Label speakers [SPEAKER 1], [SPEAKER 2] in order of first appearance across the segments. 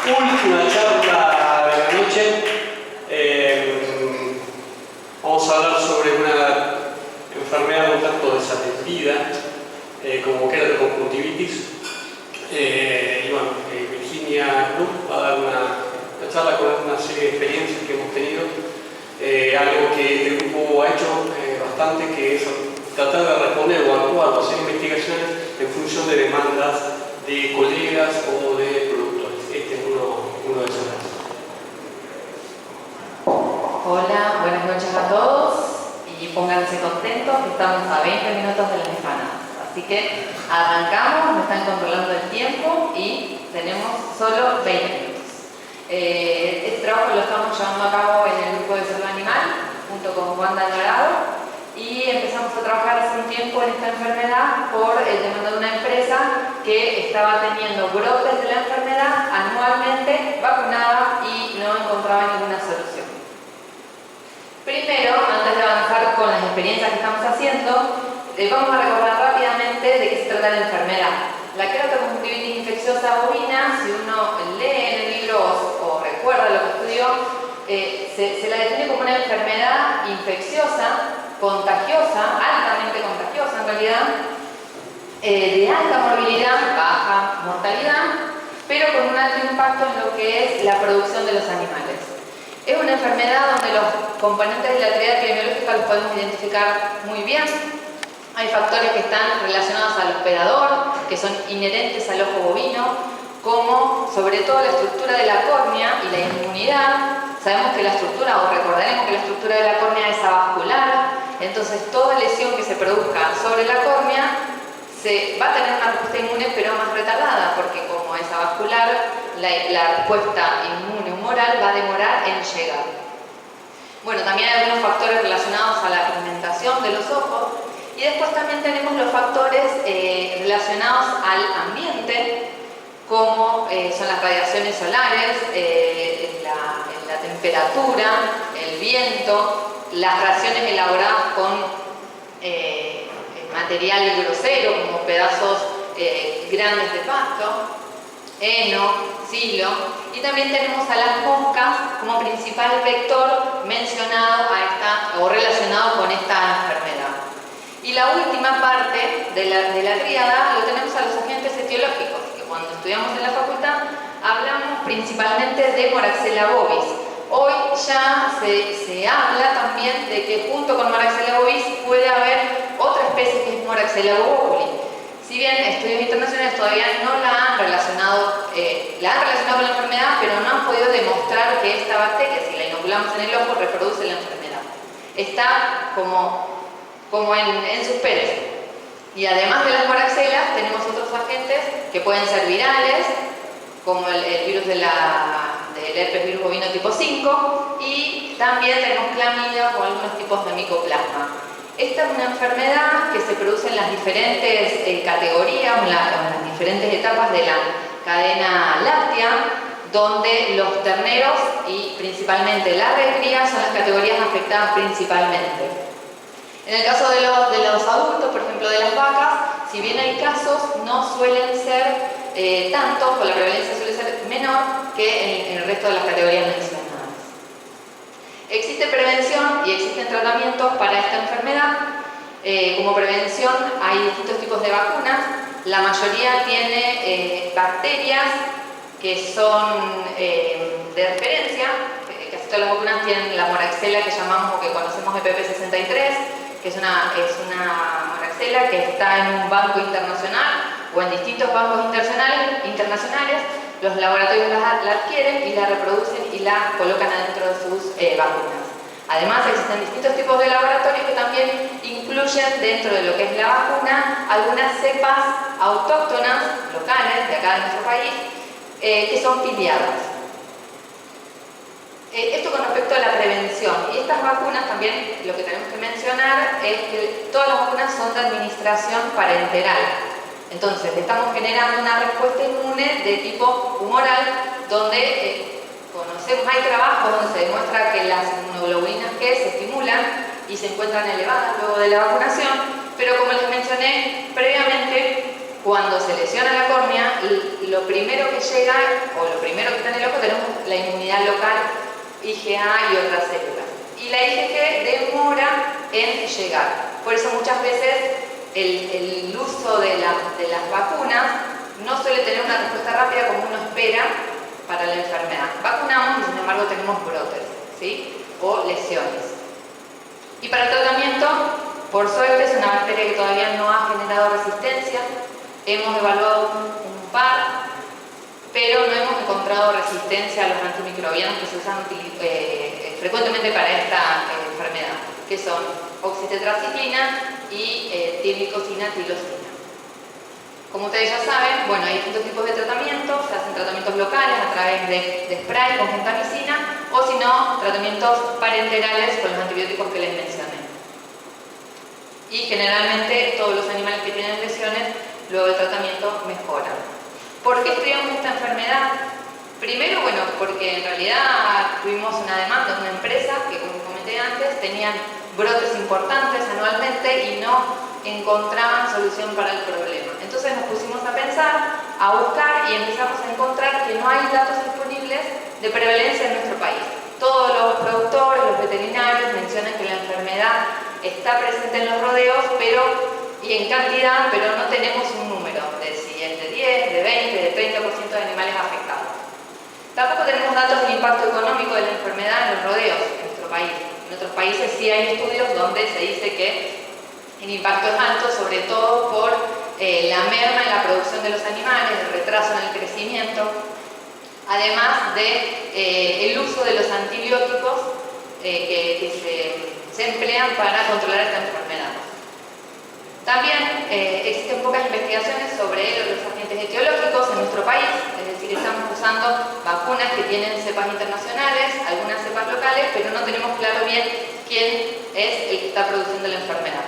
[SPEAKER 1] Última charla de la noche. Vamos a hablar sobre una enfermedad un tanto desatendida, como que era la conjuntivitis. Y bueno, Virginia Blum va a dar una charla con una serie de experiencias que hemos tenido. Algo que el grupo ha hecho bastante, que es tratar de responder o actuar o hacer investigaciones en función de demandas de colegas o de productores. Este es uno de esos casos.
[SPEAKER 2] Hola, buenas noches a todos y pónganse contentos que estamos a 20 minutos de las empanadas. Así que arrancamos, me están controlando el tiempo y tenemos solo 20 minutos. Este trabajo lo estamos llevando a cabo en el grupo de salud animal junto con Wanda Alvarado y empezamos a trabajar hace un tiempo en esta enfermedad por el demanda de una empresa que estaba teniendo brotes de la enfermedad anualmente, vacunada y no encontraba ninguna solución. Primero, antes de avanzar con las experiencias que estamos haciendo, vamos a recordar rápidamente de qué se trata la enfermedad. La queratoconjuntivitis infecciosa bovina, si uno lee en el libro o recuerda lo que estudió, se la define como una enfermedad infecciosa, contagiosa, altamente contagiosa en realidad, de alta morbilidad, baja mortalidad, pero con un alto impacto en lo que es la producción de los animales. Es una enfermedad donde los componentes de la actividad epidemiológica los podemos identificar muy bien. Hay factores que están relacionados al hospedador, que son inherentes al ojo bovino, como sobre todo la estructura de la córnea y la inmunidad. Sabemos que la estructura, o recordaremos que la estructura de la córnea es avascular, entonces toda lesión que se produzca sobre la córnea va a tener una respuesta inmune pero más retardada, porque como es avascular, la respuesta inmune humoral va a demorar en llegar. Bueno, también hay algunos factores relacionados a la pigmentación de los ojos y después también tenemos los factores relacionados al ambiente, como son las radiaciones solares, la temperatura, el viento, las raciones elaboradas con material grosero como pedazos grandes de pasto, heno, silo, y también tenemos a las moscas como principal vector mencionado o relacionado con esta enfermedad. Y la última parte de la tríada lo tenemos a los agentes etiológicos, que cuando estudiamos en la facultad hablamos principalmente de Moraxella bovis. Hoy ya se habla también de que junto con Moraxella bovis puede haber otra especie que es Moraxella bovoculi. Si bien estudios internacionales todavía no la han relacionado con la enfermedad, pero no han podido demostrar que esta bacteria, si la inoculamos en el ojo, reproduce la enfermedad. Está como en suspenso. Y además de las moraxelas, tenemos otros agentes que pueden ser virales, como el virus del herpes virus bovino tipo 5, y también tenemos clamidia o algunos tipos de micoplasma. Esta es una enfermedad que se produce en las diferentes categorías, en las diferentes etapas de la cadena láctea, donde los terneros y principalmente la recría son las categorías afectadas principalmente. En el caso de los adultos, por ejemplo de las vacas, si bien hay casos, no suelen ser tantos, o la prevalencia suele ser menor que en el resto de las categorías mencionadas. Existe prevención y existen tratamientos para esta enfermedad. Como prevención hay distintos tipos de vacunas. La mayoría tiene bacterias que son de referencia. Casi todas las vacunas tienen la moraxella que llamamos o que conocemos EPP63, que es una moraxella que está en un banco internacional o en distintos bancos internacionales. Los laboratorios la adquieren y la reproducen y la colocan adentro de sus vacunas. Además, existen distintos tipos de laboratorios que también incluyen dentro de lo que es la vacuna algunas cepas autóctonas, locales, de acá de nuestro país, que son filiadas. Esto con respecto a la prevención. Y estas vacunas también, lo que tenemos que mencionar es que todas las vacunas son de administración parenteral. Entonces, estamos generando una respuesta inmune de tipo humoral, donde hay trabajos donde se demuestra que las inmunoglobulinas G se estimulan y se encuentran elevadas luego de la vacunación, pero como les mencioné previamente, cuando se lesiona la córnea, lo primero que llega, o lo primero que está en el la inmunidad local, IgA y otras células. Y la IgG demora en llegar. Por eso muchas veces el uso de las vacunas no suele tener una respuesta rápida como uno espera para la enfermedad. Vacunamos y sin embargo tenemos brotes, ¿sí? O lesiones. Y para el tratamiento, por suerte, es una bacteria que todavía no ha generado resistencia. Hemos evaluado un par, pero no hemos encontrado resistencia a los antimicrobianos que se usan frecuentemente para esta enfermedad, que son oxitetraciclina y timicocina tilosina. Como ustedes ya saben, bueno, hay distintos tipos de tratamientos. Se hacen tratamientos locales a través de spray con gentamicina, o si no, tratamientos parenterales con los antibióticos que les mencioné. Y generalmente todos los animales que tienen lesiones, luego del tratamiento, mejoran. ¿Por qué estudiamos esta enfermedad? Primero, bueno, porque en realidad tuvimos una demanda de una empresa que, como comenté antes, tenían brotes importantes anualmente y no encontraban solución para el problema. Entonces nos pusimos a pensar, a buscar, y empezamos a encontrar que no hay datos disponibles de prevalencia en nuestro país. Todos los productores, los veterinarios mencionan que la enfermedad está presente en los rodeos, y en cantidad, pero no tenemos un número de si es de 10, de 20, de 30% de animales afectados. Tampoco tenemos datos del impacto económico de la enfermedad en los rodeos en nuestro país. En otros países sí hay estudios donde se dice que el impacto es alto, sobre todo por la merma en la producción de los animales, el retraso en el crecimiento, además de el uso de los antibióticos que se emplean para controlar esta enfermedad. También existen pocas investigaciones sobre los agentes etiológicos en nuestro país, es decir, estamos usando vacunas que tienen cepas internacionales, algunas cepas locales, pero no tenemos claro bien quién es el que está produciendo la enfermedad.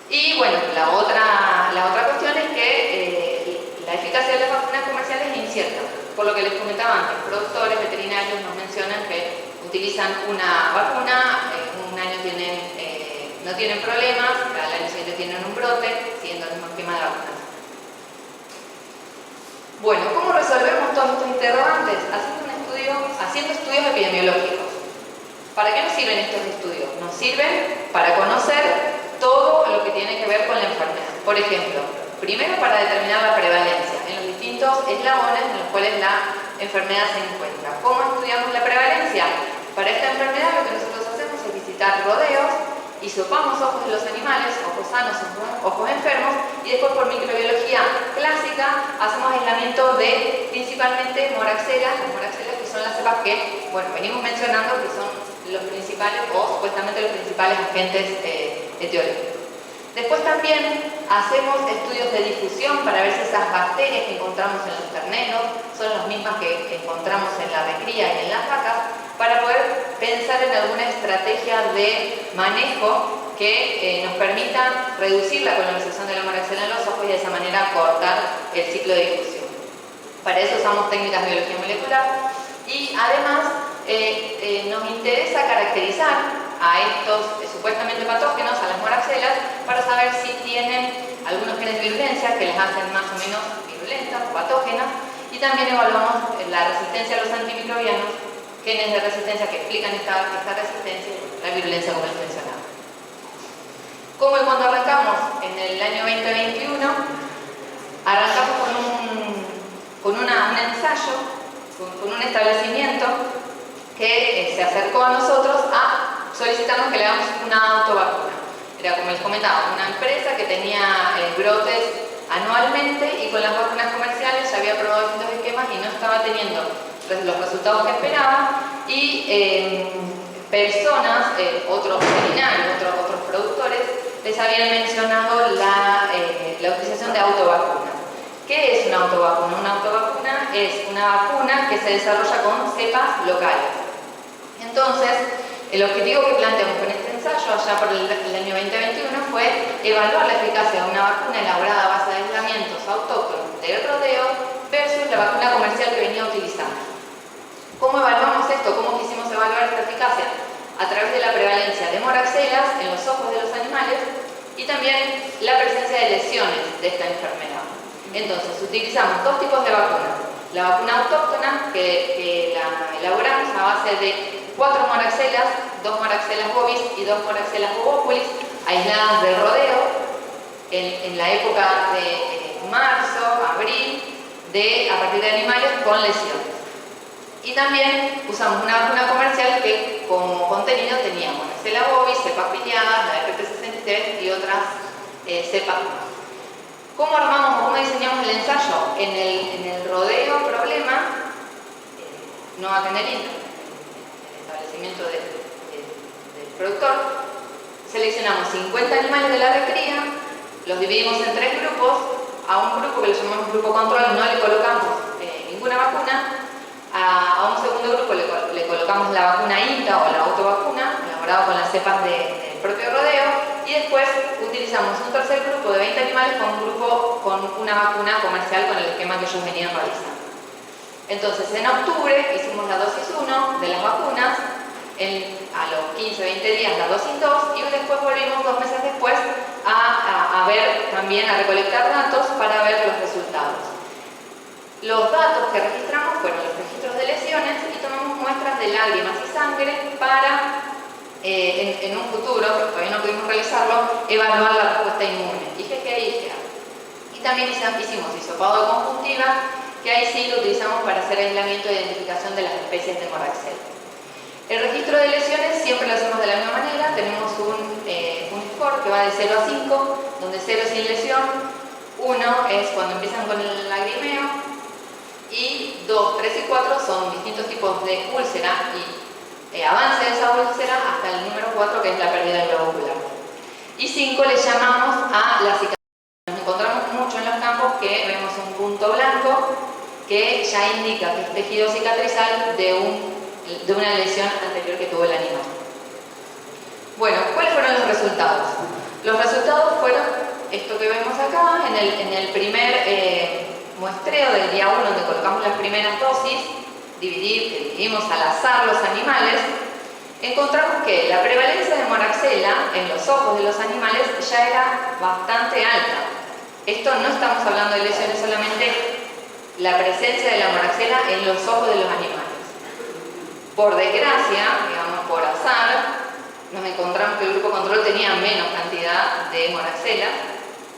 [SPEAKER 2] Y bueno, la otra cuestión es que la eficacia de las vacunas comerciales es incierta. Por lo que les comentaba antes, productores, veterinarios nos mencionan que utilizan una vacuna, un año no tienen problemas, al año siguiente tienen un brote, siguiendo el mismo esquema de vacunas. Bueno, ¿cómo resolvemos todos estos interrogantes? Haciendo estudios epidemiológicos. ¿Para qué nos sirven estos estudios? Nos sirven para conocer todo lo que tiene que ver con la enfermedad. Por ejemplo, primero para determinar la prevalencia en los distintos eslabones en los cuales la enfermedad se encuentra. ¿Cómo estudiamos la prevalencia? Para esta enfermedad lo que nosotros hacemos es visitar rodeos, hisopamos ojos de los animales, ojos sanos, ojos enfermos, y después por microbiología clásica hacemos aislamiento de principalmente moraxelas, las moraxelas que son las cepas que, bueno, venimos mencionando que son los principales o supuestamente los principales agentes etiológicos. Después también hacemos estudios de difusión para ver si esas bacterias que encontramos en los terneros son las mismas que encontramos en la recría y en las vacas, para poder pensar en alguna estrategia de manejo que nos permita reducir la colonización de la moraxela en los ojos y de esa manera cortar el ciclo de difusión. Para eso usamos técnicas de biología molecular y además nos interesa caracterizar a estos supuestamente patógenos, a las moraxelas, para saber si tienen algunos genes de virulencia que les hacen más o menos virulentas o patógenas, y también evaluamos la resistencia a los antimicrobianos, genes de resistencia que explican esta resistencia y la virulencia, como les mencionaba. Como cuando arrancamos en el año 2021, arrancamos con un ensayo, con un establecimiento que se acercó a nosotros a solicitarnos que le hagamos una autovacuna. Era, como les comentaba, una empresa que tenía brotes anualmente y con las vacunas comerciales ya había probado distintos esquemas y no estaba teniendo los resultados que esperaba, y personas, otros veterinarios, otros productores, les habían mencionado la utilización de autovacunas. ¿Qué es una autovacuna? Una autovacuna es una vacuna que se desarrolla con cepas locales. Entonces, el objetivo que planteamos con este ensayo, allá por el año 2021, fue evaluar la eficacia de una vacuna elaborada a base de aislamientos autóctonos del rodeo versus la vacuna comercial que venía utilizando. ¿Cómo evaluamos esto? ¿Cómo quisimos evaluar esta eficacia? A través de la prevalencia de moraxelas en los ojos de los animales y también la presencia de lesiones de esta enfermedad. Entonces, utilizamos dos tipos de vacunas. La vacuna autóctona, que la a base de 4 moraxelas, 2 moraxelas bovis y 2 moraxelas bovopolis, aisladas del rodeo en la época de marzo, abril, a partir de animales con lesiones. Y también usamos una vacuna comercial que como contenido tenía moraxela bovis, cepas piliadas, la FP63 y otras cepas más. ¿Cómo armamos o cómo diseñamos el ensayo? En el rodeo problema, no acá en el establecimiento del productor, seleccionamos 50 animales de la recría, los dividimos en 3 grupos. A un grupo que le llamamos grupo control no le colocamos ninguna vacuna, a un segundo grupo le colocamos la vacuna INTA o la autovacuna, elaborada con las cepas del propio rodeo, y después utilizamos un tercer grupo de 20 animales con una vacuna comercial con el esquema que ellos venían realizando. Entonces, en octubre hicimos la dosis 1 de las vacunas, a los 15-20 días la dosis 2, y después volvimos 2 meses después a recolectar datos para ver los resultados. Los datos que registramos fueron los registros de lesiones y tomamos muestras de lágrimas y sangre para, en un futuro, pero todavía no pudimos realizarlo, evaluar la respuesta inmune, IgG y IgA. Y también hicimos hisopado de conjuntiva, que ahí sí lo utilizamos para hacer aislamiento e identificación de las especies de moraxella. El registro de lesiones siempre lo hacemos de la misma manera. Tenemos un score que va de 0 a 5, donde 0 es sin lesión, 1 es cuando empiezan con el lagrimeo, y 2, 3 y 4 son distintos tipos de úlcera y avance de esa úlcera hasta el número 4, que es la pérdida del globo ocular. Y 5 le llamamos a la cicatriz. Nos encontramos mucho en los campos que vemos un punto blanco que ya indica que es tejido cicatrizal de una lesión anterior que tuvo el animal. Bueno, ¿cuáles fueron los resultados? Los resultados fueron esto que vemos acá, en el primer muestreo del día 1, donde colocamos las primeras dosis, dividimos al azar los animales, encontramos que la prevalencia de moraxella en los ojos de los animales ya era bastante alta. Esto no estamos hablando de lesiones, solamente la presencia de la moraxella en los ojos de los animales. Por desgracia, digamos por azar, nos encontramos que el grupo control tenía menos cantidad de moraxella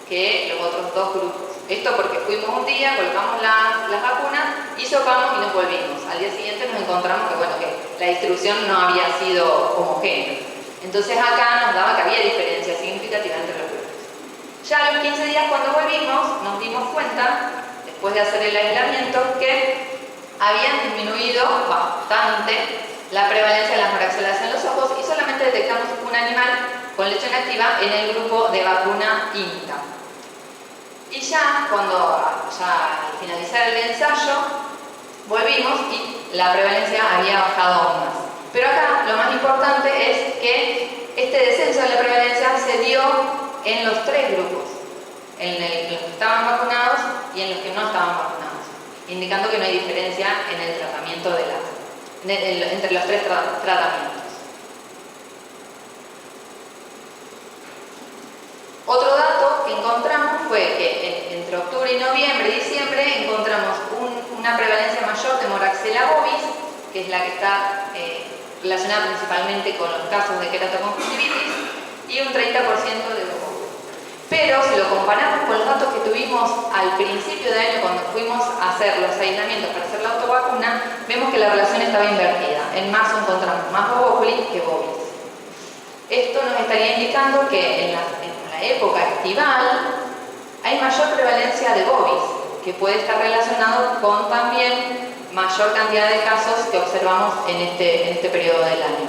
[SPEAKER 2] que los otros 2 grupos. Esto porque fuimos un día, colocamos las vacunas, hisopamos y nos volvimos. Al día siguiente nos encontramos que la distribución no había sido homogénea. Entonces acá nos daba que había diferencia significativa entre los grupos. Ya a los 15 días, cuando volvimos, nos dimos cuenta, después de hacer el aislamiento, que habían disminuido bastante la prevalencia de las moraxelas en los ojos y solamente detectamos un animal con lesión activa en el grupo de vacuna INTA. Y ya al finalizar el ensayo, volvimos y la prevalencia había bajado aún más. Pero acá lo más importante es que este descenso de la prevalencia se dio en los 3 grupos, en los que estaban vacunados y en los que no estaban vacunados, indicando que no hay diferencia en el tratamiento entre los 3 tratamientos. Otro dato que encontramos fue que entre octubre y noviembre y diciembre encontramos una prevalencia mayor de moraxella bovis, que es la que está relacionada principalmente con los casos de queratoconjuntivitis, y un 30% de bovis. Pero si lo comparamos con los datos que tuvimos al principio de año, cuando fuimos a hacer los aislamientos para hacer la autovacuna, vemos que la relación estaba invertida. En marzo encontramos más bovópolis que bovis. Esto nos estaría indicando que en la época estival hay mayor prevalencia de bovis, que puede estar relacionado con también mayor cantidad de casos que observamos en este periodo del año.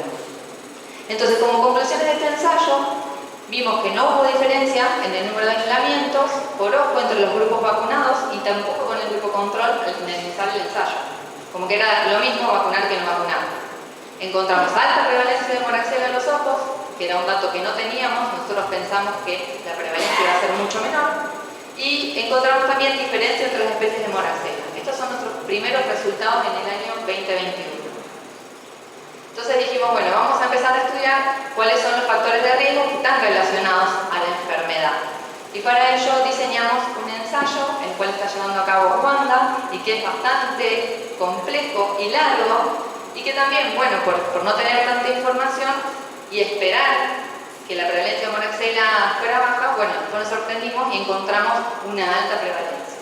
[SPEAKER 2] Entonces, como conclusiones de este ensayo, vimos que no hubo diferencia en el número de aislamientos por ojo entre los grupos vacunados y tampoco con el grupo control al finalizar el ensayo. Como que era lo mismo vacunar que no vacunar. Encontramos alta prevalencia de moraxella en los ojos, que era un dato que no teníamos. Nosotros pensamos que la prevalencia iba a ser mucho menor, y encontramos también diferencia entre las especies de moraxella. Estos son nuestros primeros resultados en el año 2021. Entonces dijimos, bueno, vamos a empezar a estudiar cuáles son los factores de riesgo que están relacionados a la enfermedad. Y para ello diseñamos un ensayo, el cual está llevando a cabo Wanda, y que es bastante complejo y largo, y que también, bueno, por no tener tanta información y esperar que la prevalencia de moraxela fuera baja, bueno, después nos sorprendimos y encontramos una alta prevalencia.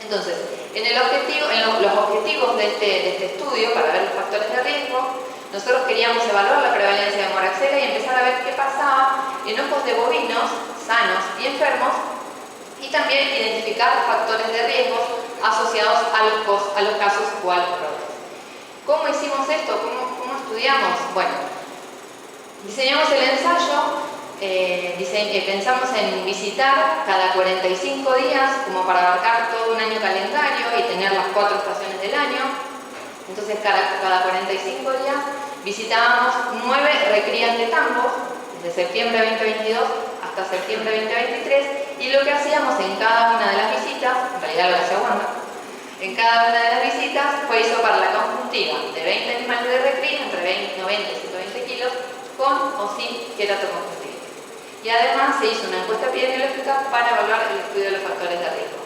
[SPEAKER 2] Entonces, los objetivos de este estudio, para ver los factores de riesgo, nosotros queríamos evaluar la prevalencia de moraxela y empezar a ver qué pasaba en ojos de bovinos sanos y enfermos, y también identificar factores de riesgo asociados a los casos o a los brotes. ¿Cómo hicimos esto? ¿Cómo estudiamos? Bueno, diseñamos el ensayo, pensamos en visitar cada 45 días como para abarcar todo un año calendario y tener las 4 estaciones del año. Entonces cada 45 días visitábamos 9 recrías de tambos, desde septiembre 2022 hasta septiembre 2023, y lo que hacíamos en cada una de las visitas, en realidad lo que hacía Wanda, en cada una de las visitas fue hisopar la conjuntiva de 20 animales de recría entre 90 y 120 kilos con o sin queratoconjuntivitis. Y además se hizo una encuesta epidemiológica para evaluar el estudio de los factores de riesgo.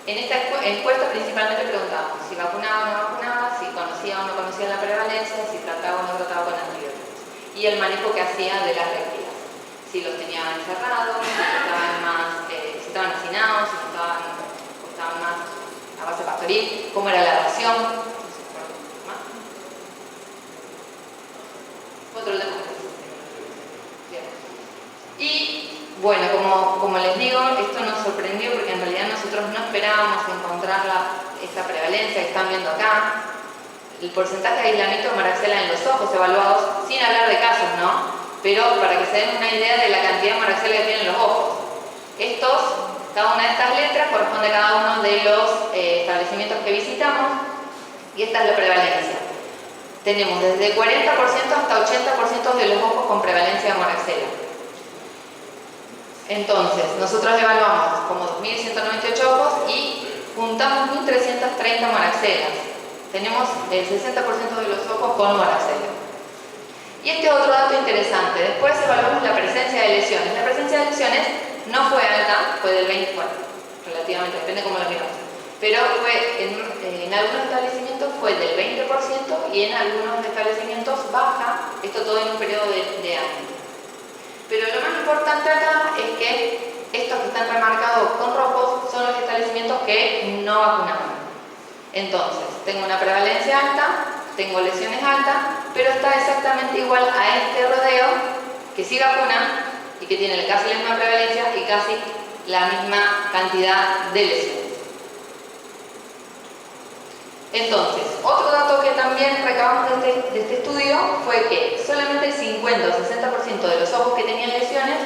[SPEAKER 2] En esta encuesta principalmente preguntábamos si vacunaba o no vacunaba, si conocía o no conocía la prevalencia, si trataba o no trataba con antibióticos, y el manejo que hacía de las recrías. Si los tenían encerrados, si estaban hacinados, si estaban más a base pastoril, cómo era la ración. Otro tema. Bien. Y bueno, como les digo, esto nos sorprendió porque en realidad nosotros no esperábamos encontrar esta prevalencia que están viendo acá. El porcentaje de aislamiento de moraxela en los ojos evaluados, sin hablar de casos, ¿no? Pero para que se den una idea de la cantidad de moraxela que tienen los ojos. Cada una de estas letras corresponde a cada uno de los establecimientos que visitamos, y esta es la prevalencia. Tenemos desde 40% hasta 80% de los ojos con prevalencia de moraxela. Entonces, nosotros evaluamos como 2.198 ojos y juntamos 1.330 moraxelas. Tenemos el 60% de los ojos con moraxela. Y este otro dato interesante, después evaluamos la presencia de lesiones. La presencia de lesiones no fue alta, fue del 20%, bueno, relativamente, depende cómo lo miramos. Pero en algunos establecimientos fue del 20% y en algunos establecimientos baja, esto todo en un periodo de años. Pero lo más importante acá es que estos que están remarcados con rojos son los establecimientos que no vacunaban. Entonces, tengo una prevalencia alta, tengo lesiones altas, pero está exactamente igual a este rodeo que sí vacuna y que tiene casi la misma prevalencia y casi la misma cantidad de lesiones. Entonces, otro dato que también recabamos de este estudio fue que solamente el 50 o 60% de los ojos que tenían lesiones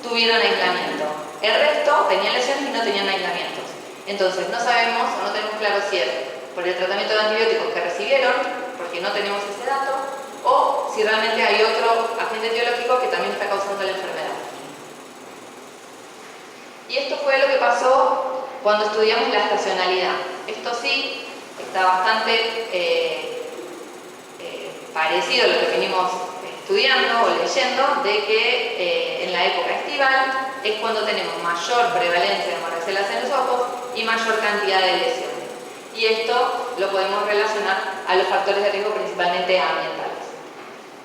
[SPEAKER 2] tuvieron aislamiento. El resto tenían lesiones y no tenían aislamientos. Entonces, no sabemos o no tenemos claro si es por el tratamiento de antibióticos que recibieron, porque no tenemos ese dato, o si realmente hay otro agente etiológico que también está causando la enfermedad. Y esto fue lo que pasó cuando estudiamos la estacionalidad. Esto sí está bastante parecido a lo que venimos estudiando o leyendo, de que en la época estival es cuando tenemos mayor prevalencia de moraxelas en los ojos y mayor cantidad de lesiones. Y esto lo podemos relacionar a los factores de riesgo principalmente ambientales: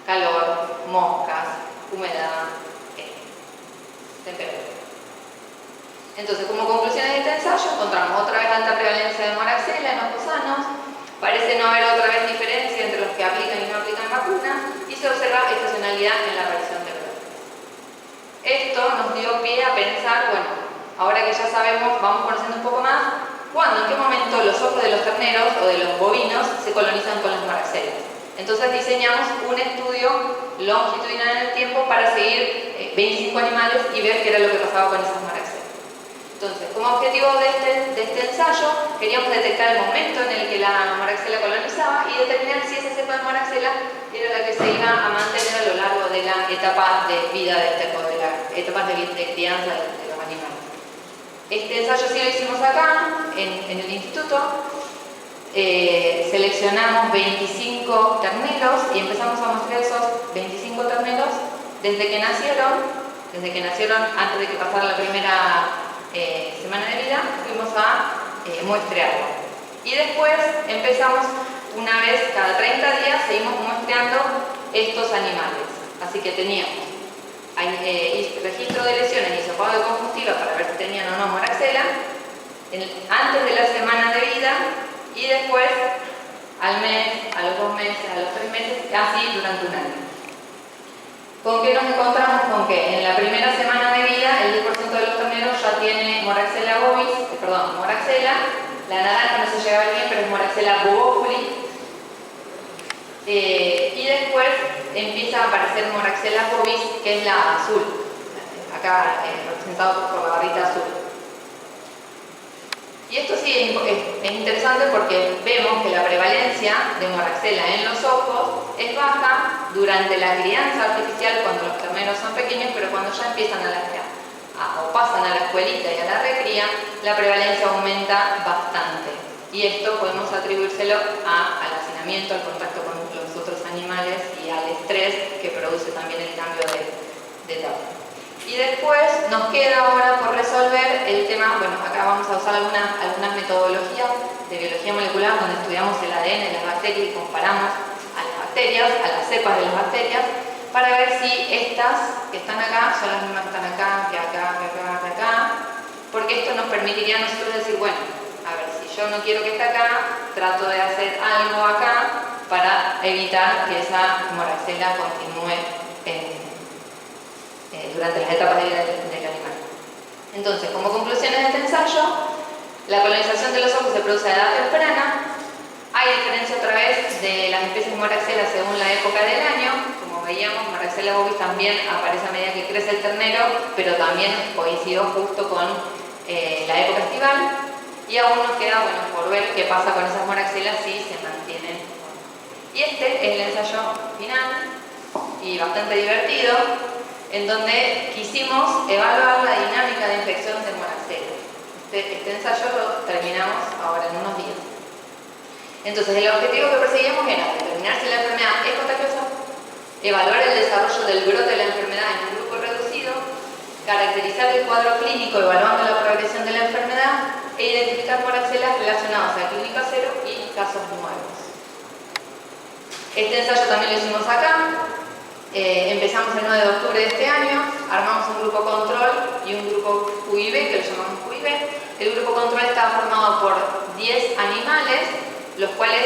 [SPEAKER 2] calor, moscas, humedad, temperatura. Entonces, como conclusiones de este ensayo, encontramos otra vez alta prevalencia de moraxela en ojos sanos, parece no haber otra vez diferencia entre los que aplican y no aplican vacunas, y se observa estacionalidad en la aparición de brotes. Esto nos dio pie a pensar, bueno, ahora que ya sabemos, vamos conociendo un poco más, ¿cuándo, en qué momento los ojos de los terneros o de los bovinos se colonizan con las moraxelas? Entonces diseñamos un estudio longitudinal en el tiempo para seguir 25 animales y ver qué era lo que pasaba con esas moraxelas. Entonces, como objetivo de este ensayo, queríamos detectar el momento en el que la moraxela colonizaba y determinar si esa cepa de moraxela era la que se iba a mantener a lo largo de la etapa de vida de las etapas de crianza de los animales. Este ensayo sí lo hicimos acá, en el instituto. Seleccionamos 25 terneros y empezamos a mostrar esos 25 terneros desde que nacieron antes de que pasara la primera semana de vida, fuimos a muestrearlo. Y después empezamos una vez cada 30 30 días seguimos muestreando estos animales. Así que teníamos registro de lesiones y hisopado de conjuntiva para ver si tenían o no moraxela antes de la semana de vida y después al mes, a los 2 meses, a los 3 meses, así durante un año. ¿Con qué nos encontramos? Con que en la primera semana de vida el 10% de los terneros ya tiene moraxela bovis, moraxela, la naranja no se llega a ver bien, pero es moraxela bovófili. Y después empieza a aparecer moraxela bovis, que es la azul, acá representado por la barrita azul. Y esto sí es interesante porque vemos que la prevalencia de moraxela en los ojos es baja durante la crianza artificial cuando los terneros son pequeños, pero cuando ya empiezan o pasan a la escuelita y a la recría, la prevalencia aumenta bastante. Y esto podemos atribuírselo al hacinamiento, al contacto con los otros animales y al estrés que produce también el cambio de etapa. Y después nos queda ahora por resolver el tema, bueno, acá vamos a usar algunas metodologías de biología molecular donde estudiamos el ADN de las bacterias y comparamos a las bacterias, a las cepas de las bacterias, para ver si estas que están acá son las mismas que están acá, que acá, que acá, que acá, porque esto nos permitiría a nosotros decir, bueno, a ver, si yo no quiero que esté acá, trato de hacer algo acá para evitar que esa moraxela continúe durante las etapas de vida del animal. Entonces, como conclusiones de este ensayo, la colonización de los ojos se produce a edad temprana. Hay diferencia otra vez de las especies de moraxela según la época del año. Como veíamos, moraxela bovis también aparece a medida que crece el ternero, pero también coincidió justo con la época estival. Y aún nos queda, bueno, por ver qué pasa con esas moraxelas si se mantienen. Y este es el ensayo final y bastante divertido, en donde quisimos evaluar la dinámica de infección de moraxela. Este ensayo lo terminamos ahora en unos días. Entonces, el objetivo que perseguíamos era determinar si la enfermedad es contagiosa, evaluar el desarrollo del brote de la enfermedad en un grupo reducido, caracterizar el cuadro clínico evaluando la progresión de la enfermedad e identificar moraxelas relacionadas a clínica cero y casos nuevos. Este ensayo también lo hicimos acá. Empezamos el 9 de octubre de este año, armamos un grupo control y un grupo QIB, que lo llamamos QIB. El grupo control estaba formado por 10 animales, los cuales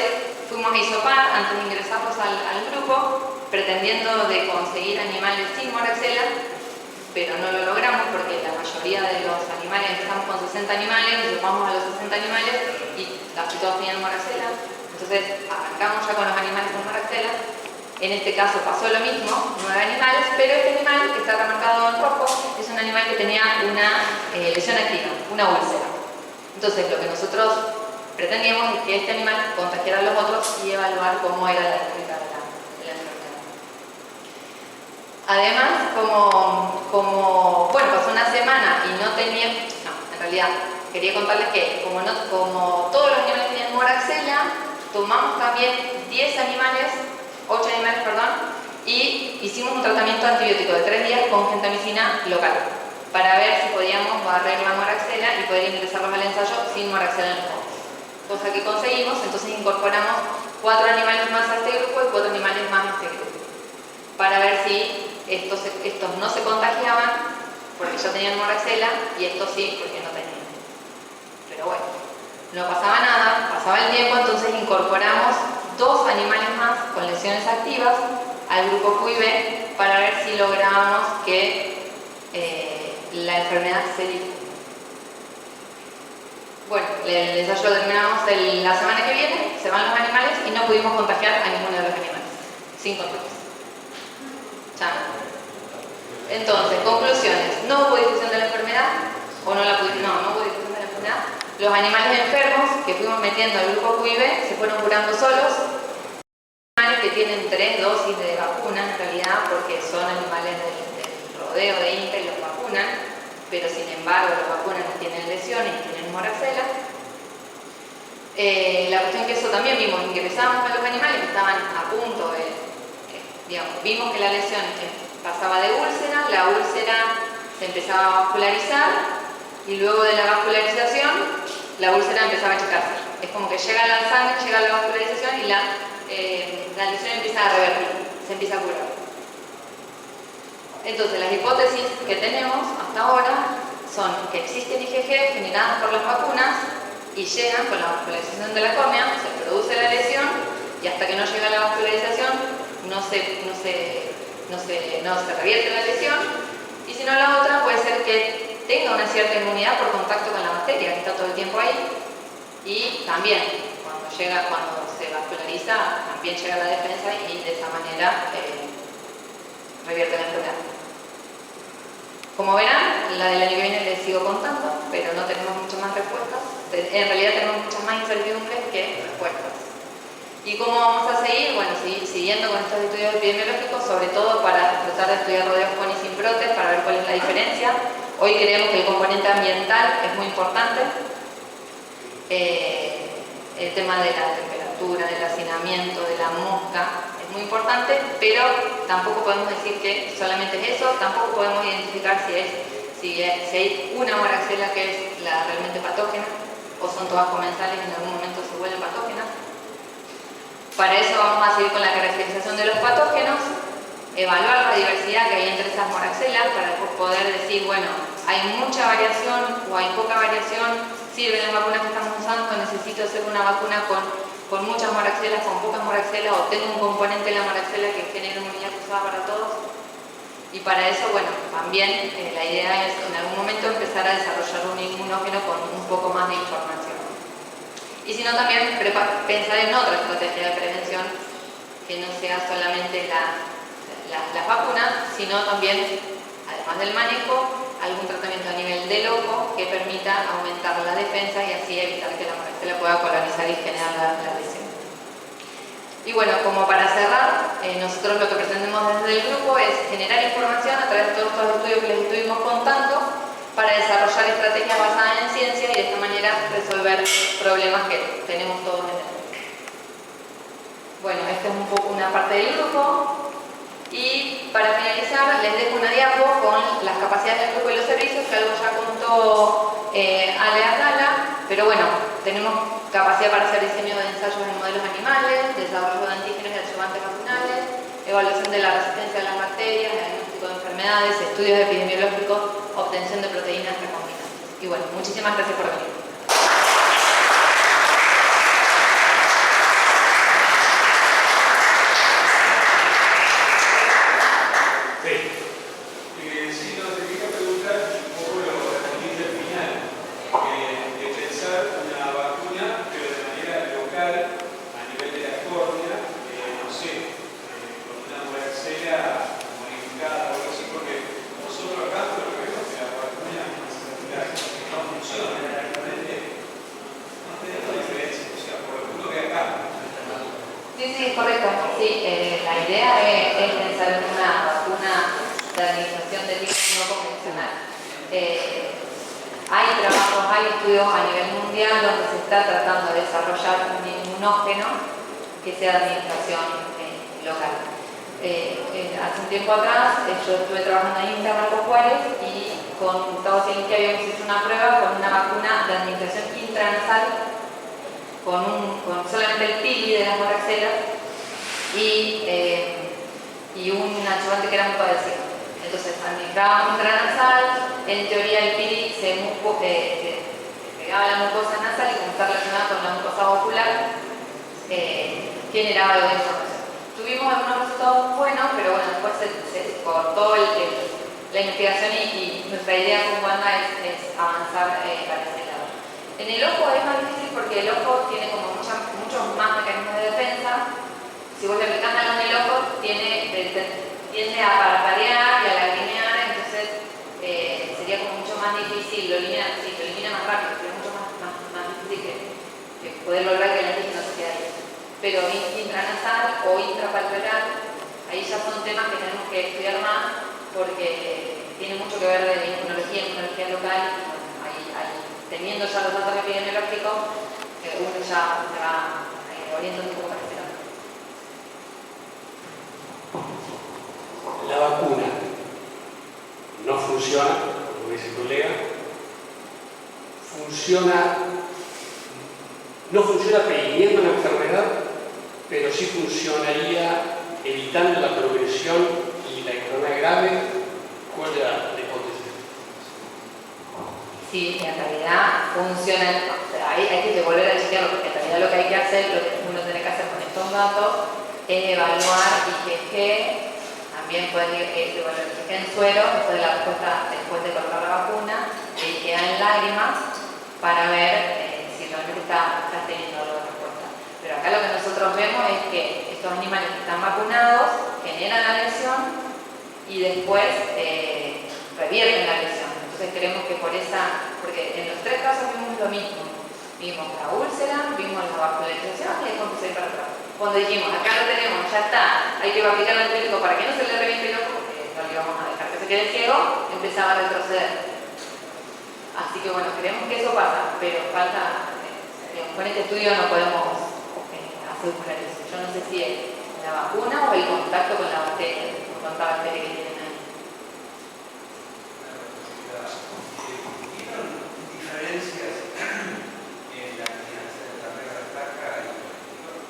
[SPEAKER 2] fuimos a hisopar antes de ingresarlos al grupo, pretendiendo de conseguir animales sin moraxela, pero no lo logramos porque la mayoría de los animales, empezamos con 60 animales, hisopamos a los 60 animales y casi todos tenían moraxela. Entonces arrancamos ya con los animales con moraxela. En este caso pasó lo mismo, 9 animales, pero este animal que está remarcado en rojo es un animal que tenía una lesión activa, una úlcera. Entonces lo que nosotros pretendíamos es que este animal contagiara a los otros y evaluar cómo era la dinámica de la enfermedad. Además, como pasó una semana y no tenía... No, en realidad quería contarles que como todos los animales tenían moraxela, tomamos también 8 animales, y hicimos un tratamiento antibiótico de 3 días con gentamicina local para ver si podíamos barrer la moraxela y poder ingresarlos al ensayo sin moraxela en los ojos. Cosa que conseguimos, entonces incorporamos 4 animales más a este grupo y 4 animales más a este grupo para ver si estos no se contagiaban porque ya tenían moraxela y estos sí porque no tenían. Pero bueno, no pasaba nada, pasaba el tiempo, entonces incorporamos 2 animales más con lesiones activas al grupo QIB para ver si lográbamos que la enfermedad se difunda. Bueno, el ensayo lo terminamos la semana que viene, se van los animales y no pudimos contagiar a ninguno de los animales, sin contagios. Entonces, conclusiones, no hubo difusión de la enfermedad, no hubo difusión de la enfermedad. Los animales enfermos que fuimos metiendo al grupo QIB se fueron curando solos. Animales que tienen 3 dosis de vacuna en realidad porque son animales del rodeo de INTA y los vacunan, pero sin embargo los vacunan y tienen lesiones y tienen moraxela. La cuestión que eso también vimos, ingresamos a los animales que estaban a punto vimos que la lesión pasaba de úlcera, la úlcera se empezaba a vascularizar y luego de la vascularización la úlcera empezaba a achicarse. Es como que llega la sangre, llega la vascularización y la la lesión empieza a revertir, se empieza a curar. Entonces, las hipótesis que tenemos hasta ahora son que existen IgG generadas por las vacunas y llegan con la vascularización de la córnea, se produce la lesión y hasta que no llega la vascularización no se revierte la lesión. Y si no, la otra puede ser que tenga una cierta inmunidad por contacto con la bacteria que está todo el tiempo ahí, y también cuando se vasculariza también llega la defensa y de esa manera revierte la enfermedad. Como verán, la del año que viene les sigo contando, pero no tenemos muchas más respuestas. En realidad tenemos muchas más incertidumbres que respuestas. ¿Y cómo vamos a seguir? Bueno, siguiendo con estos estudios epidemiológicos, sobre todo para tratar de estudiar rodeos con y sin brotes, para ver cuál es la diferencia. Hoy creemos que el componente ambiental es muy importante. El tema de la temperatura, del hacinamiento, de la mosca, es muy importante, pero tampoco podemos decir que solamente es eso, tampoco podemos identificar si hay una moraxella que es la realmente patógena, o son todas comensales y en algún momento se vuelven patógenas. Para eso vamos a seguir con la caracterización de los patógenos, evaluar la diversidad que hay entre esas moraxelas para después poder decir, bueno, hay mucha variación o hay poca variación, sirven las vacunas que estamos usando, necesito hacer una vacuna con muchas moraxelas, con pocas moraxelas, o tengo un componente de la moraxela que genere inmunidad cruzada para todos. Y para eso, bueno, también la idea es en algún momento empezar a desarrollar un inmunógeno con un poco más de información. Y si no, también pensar en otra estrategia de prevención que no sea solamente las vacunas, sino también, además del manejo, algún tratamiento a nivel del ojo que permita aumentar la defensa y así evitar que la moraxela pueda colonizar y generar la lesión. Y bueno, como para cerrar, nosotros lo que pretendemos desde el grupo es generar información a través de todos estos estudios que les estuvimos contando para desarrollar estrategias basadas en ciencia y de esta manera resolver problemas que tenemos todos en el mundo. Bueno, esta es un poco una parte del grupo. Y para finalizar, les dejo una diapo con las capacidades del grupo y los servicios, que algo ya contó Ale Atala, pero bueno, tenemos capacidad para hacer diseño de ensayos en modelos animales, desarrollo de antígenos y adjuvantes vacunales, evaluación de la resistencia a las bacterias, diagnóstico de enfermedades, estudios epidemiológicos, obtención de proteínas recombinantes. Y bueno, muchísimas gracias por venir. Sí, correcto. Sí, la idea es pensar en una vacuna de administración de tipo no convencional. Hay trabajos, hay estudios a nivel mundial donde se está tratando de desarrollar un inmunógeno que sea de administración local. Hace un tiempo atrás yo estuve trabajando en INTA Marcos Juárez y con Gustavo Zielinski habíamos hecho una prueba con una vacuna de administración intranasal con solamente el pili de las moraxelas y un adjuvante que era mucoadhesivo. Entonces, administrábamos intranasal, en teoría el pili se pegaba a la mucosa nasal y como está relacionada con la mucosa ocular, generaba algo de información. Tuvimos algunos resultados buenos, pero bueno, después se cortó la investigación y nuestra idea con Wanda es avanzar para ese lado. En el ojo es más difícil porque el ojo tiene como muchos más mecanismos de defensa. Si vos le aplicás algo en el ojo, tiende a parpadear y a lagrimear, entonces sería como mucho más difícil, lo elimina más rápido, pero es mucho más difícil que poder lograr que el antígeno se quede ahí. Pero intranasal o intrapalpebral, ahí ya son temas que tenemos que estudiar más porque tiene mucho que ver de inmunología local. Teniendo ya los datos epidemiológicos, uno ya se va orientando un poco para este lado.
[SPEAKER 1] La vacuna no funciona, como dice el colega, no funciona previniendo la enfermedad, pero sí funcionaría evitando la progresión y la enfermedad grave. ¿Cuál es la hipótesis?
[SPEAKER 2] Sí, en realidad funcionan, o sea, hay que volver a chequearlo, porque en realidad lo que hay que hacer, lo que uno tiene que hacer con estos datos, es evaluar IgG, también pueden evaluar IgG en suero, después de la respuesta, después de colocar la vacuna, IgA en lágrimas, para ver si realmente está teniendo algo de respuesta. Pero acá lo que nosotros vemos es que estos animales que están vacunados generan la lesión y después revierten la lesión. Entonces creemos que porque en los tres casos vimos lo mismo. Vimos la úlcera, vimos la vascularización y después empezó a ir para atrás. Cuando dijimos, acá lo tenemos, ya está, hay que aplicar el antibiótico para que no se le reviente el ojo, porque no le íbamos a dejar que se quede ciego, empezaba a retroceder. Así que bueno, creemos que eso pasa, pero falta, con este estudio no podemos asegurar eso. Yo no sé si es la vacuna o el contacto con la bacteria, con tanta bacteria que tienen ahí.
[SPEAKER 3] ¿Vieron diferencias en la crianza de la regla de placa y el anterior?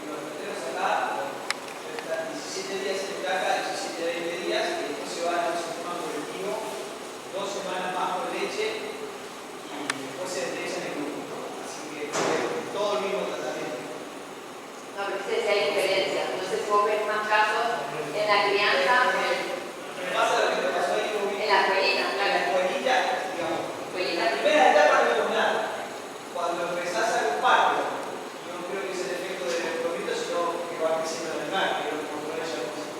[SPEAKER 3] Los meteros acá están 17 días en placa, 17 a 20 días, y después se van a un sistema colectivo, 2 semanas más con leche, y después se enderezan en grupo. Así que todo el mismo tratamiento.
[SPEAKER 2] No, pero sí hay diferencias. No sé si vos ves más casos en la crianza o
[SPEAKER 3] Me pasa lo que te pasó ahí,
[SPEAKER 2] en la escuelita,
[SPEAKER 3] en la
[SPEAKER 2] claro.
[SPEAKER 3] escuelita, digamos.
[SPEAKER 2] Escuelita.
[SPEAKER 3] La primera etapa no vemos nada. Cuando empezás a ocupar, yo no creo que es el efecto del electrolito, sino que va creciendo el animal, que es lo que controla esa cosa.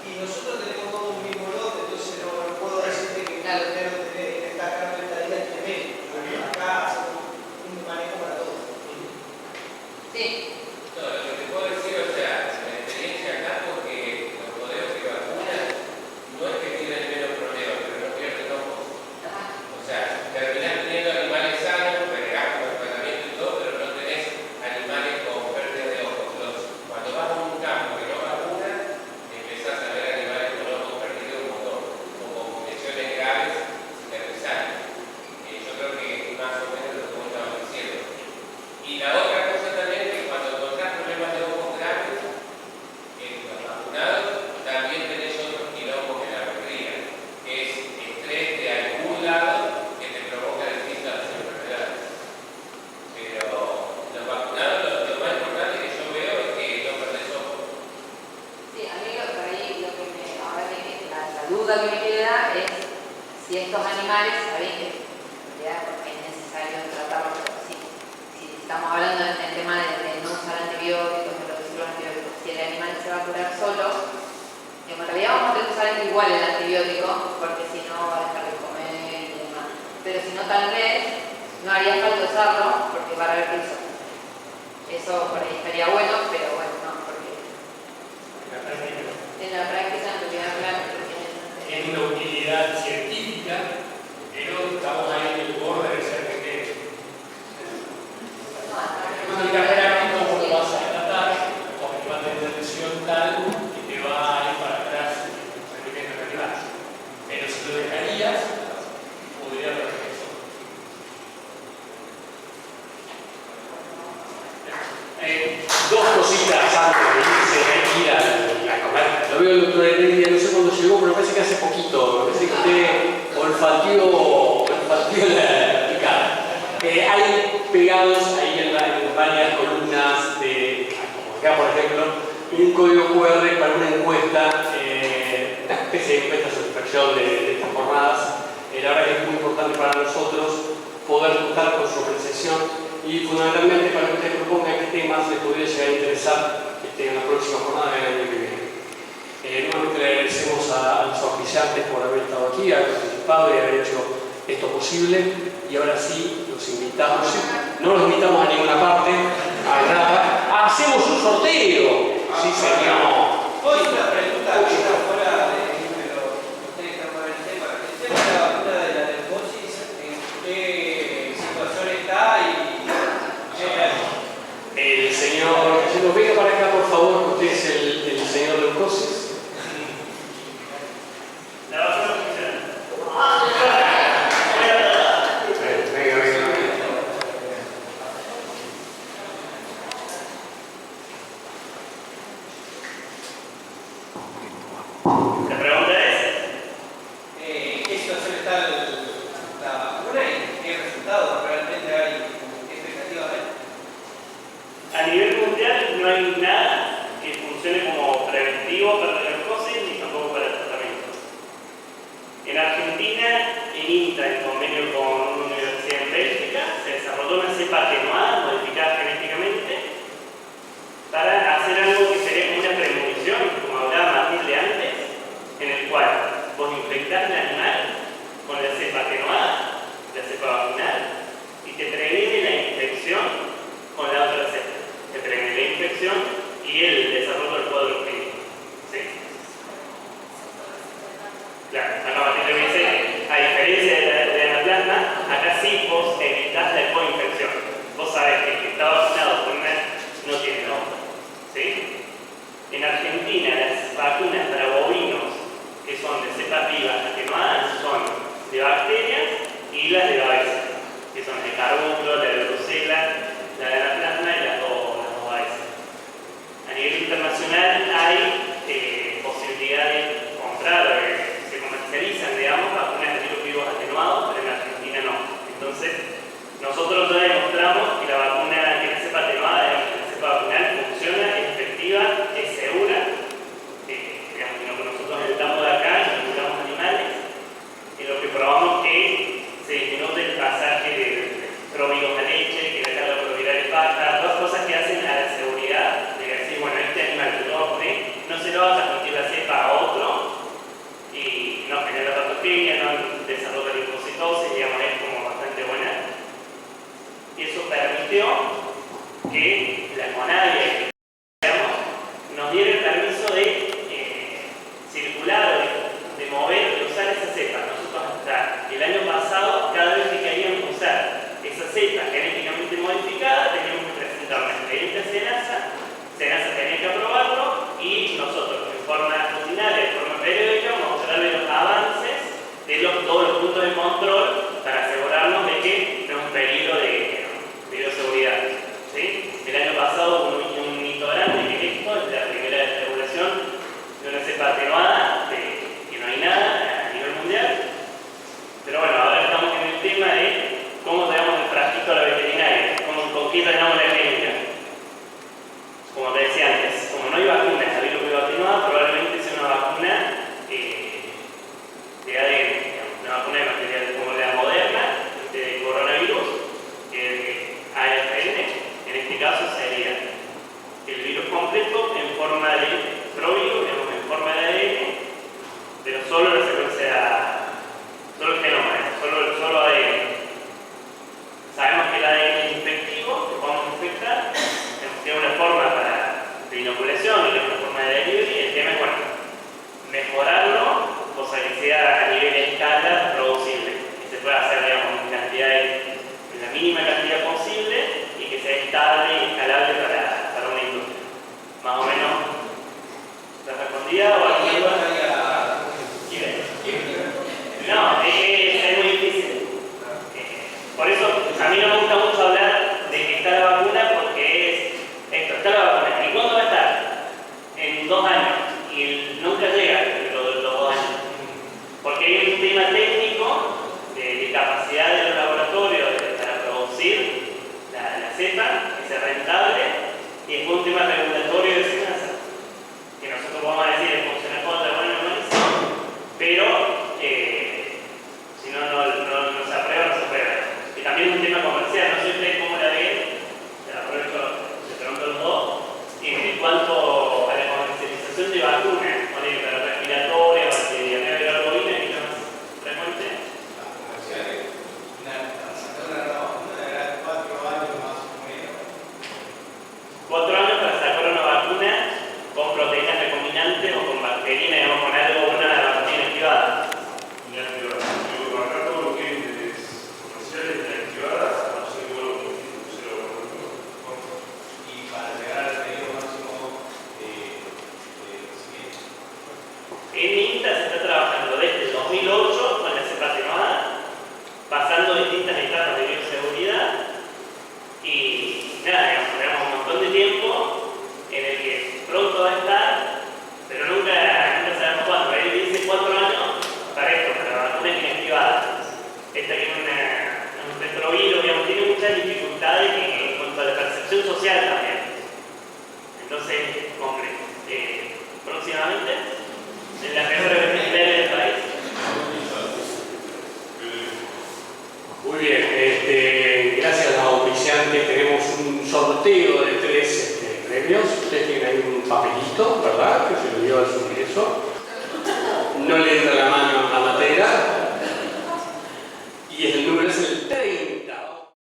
[SPEAKER 3] Y nosotros tenemos todo un mismo lote, entonces no puedo decirte que
[SPEAKER 2] Claro.
[SPEAKER 3] primero está cargando esta idea de medio. Acá hacemos un manejo para todos.
[SPEAKER 2] Sí.
[SPEAKER 4] No, lo que te puedo decir, o sea, la experiencia acá, porque los modelos que vacunan no es que tienen menos problemas, pero no pierden ojos. O sea, terminás teniendo animales sanos, relegás con el tratamiento y todo, pero no tenés animales con pérdida de ojos. Cuando vas a un campo que no vacuna, empezás a ver animales con ojos perdidos un montón, o con lesiones graves, cicatrizantes. Yo creo que más o menos lo que vos estabas diciendo. Y la otra cosa también es que cuando encontrás problemas de ojos graves, los vacunados, también tenés otros quilombos en la recría, que es estrés de algún lado que te provoca distintas enfermedades. Pero los vacunados, lo más importante que yo veo es que no perdés ojos.
[SPEAKER 2] Sí, a mí lo que la duda que me queda es si estos animales, saben que en realidad es necesario tratarlos, pero si estamos hablando del tema de no usar antibióticos, de reducir los antibióticos, si el animal se va a curar solo, en realidad vamos a tener que usar igual el antibiótico, porque si no va a dejar de comer y demás. Pero si no, tal vez no haría falta usarlo, porque va a haber piso. Eso por ahí estaría bueno, pero bueno, no, porque en la práctica en realidad, claro,
[SPEAKER 1] Es una utilidad científica, pero estamos ahí en el borde de ser pequeños. Cuando el práctico vos lo vas a tratar, porque va a tener una lesión tal que te va a ir para atrás en el rendimiento del animal. Pero si lo dejarías, podría haber eso. Dos cositas antes de irse, hay que ir a comer. Lo veo el doctor Heredia, no sé cuándo llegó, pero parece que hace poquito. Me parece que usted olfateó la picada. Hay pegados ahí en varias columnas, como acá por ejemplo, un código QR para una encuesta, una especie de encuesta de satisfacción de estas jornadas. La verdad que es muy importante para nosotros poder contar con su apreciación y fundamentalmente para que usted proponga qué temas les podría llegar a interesar en la próxima jornada del año que viene. Nuevamente le agradecemos a los auspiciantes por haber estado aquí, haber participado y haber hecho esto posible. Y ahora sí, los invitamos, no los invitamos a ninguna parte, a nada. ¡Hacemos un sorteo! Sí, señor.
[SPEAKER 3] Hoy una pregunta que está fuera de pero ustedes están por el tema. El tema de la vacuna de la leucosis, ¿en qué situación está?
[SPEAKER 1] El señor, venga para acá por favor, usted es el señor Leucosis.
[SPEAKER 5] La vacuna funciona. fue una cepa atenuada, modificada genéticamente, para hacer algo que sería como una premonición, como hablaba Matilde antes, en el cual vos infectás al animal con la cepa atenuada, la cepa vacunal, y te previene la infección con la otra cepa. Te previene la infección y el desarrollo del cuadro clínico. ¿Sí? Claro, acá Matilde me dice que, a diferencia de la plasma, acá sí vos evitás la coinfección. Vos sabés que el que está vacunado con una no tiene nombre. ¿Sí? En Argentina, las vacunas para bovinos que son de cepas vivas atenuadas son de bacterias y las de Babesia, que son de carbúnculo, la de brucela, la de anaplasma y las dos Babesia. A nivel internacional hay posibilidad de comprar o que se comercializan, digamos, vacunas de virus vivos atenuados, pero en Argentina no. Entonces, nosotros ya demostramos que la vacuna, que la cepa atenuada, digamos, que la cepa vacunal funciona, es efectiva, es segura. Digamos, lo que nosotros editamos de acá, inoculamos animales, en lo que probamos que se disminuye el pasaje de próbigos a leche, que la carga proviral es baja, todas cosas que hacen a la seguridad de decir, bueno, este animal que lo vacuné no se lo va a transmitir la cepa a otro y no genera patogenia, no desarrolla linfocitosis, digamos, es como bastante buena. Y eso permitió que la CONAVIA, digamos, nos diera el permiso de circular, de mover, de usar esa cepa. Nosotros hasta el año pasado, cada vez que queríamos usar esa cepa genéticamente modificada, teníamos que presentar una experiencia a SENASA tenía que aprobarlo y nosotros, en forma rutinaria, en forma periódica, mostrarle los avances de todos los puntos de control para asegurarnos de que no es un peligro de bioseguridad. ¿Sí? El año pasado hubo un hito grande que es esto, la primera regulación de una cepa atenuada, que no hay nada a nivel mundial. Pero bueno, ahora estamos en el tema de cómo llevamos el frasquito a la veterinaria, con qué llenamos la clínica. Como te decía antes, como no hay vacunas a virus vivo atenuado, probablemente sea una vacuna de ADN, una vacuna de material como la Moderna, de coronavirus, ARN. En este caso sería el virus completo en forma de provirus, en forma de ADN, pero solo la secuencia, solo el genoma, solo ADN. Sabemos que el ADN es infectivo, que podemos infectar, tiene una forma de inoculación y una forma de delivery. El tema es, bueno, mejorarlo, cosa que sea a nivel de escala producible, que se pueda hacer, digamos, en la mínima cantidad posible y que sea estable y escalable para una industria. Más o menos, ¿te respondía o alguna duda? No, es muy difícil. Por eso a mí no me gusta mucho hablar de que está la vacuna, porque es esto, está la vacuna. ¿Y cuándo va a estar? En 2 años. Y nunca llega los 2 años. Porque hay un tema técnico de capacidad de los laboratorios para producir la cepa, que sea rentable, y es un tema regulatorio de SENASA, que nosotros vamos a decir que funciona con la buena organización, pero si no se aprueba, no se aprueba. Y también es un tema comercial,
[SPEAKER 1] vio al subir eso. No le entra la mano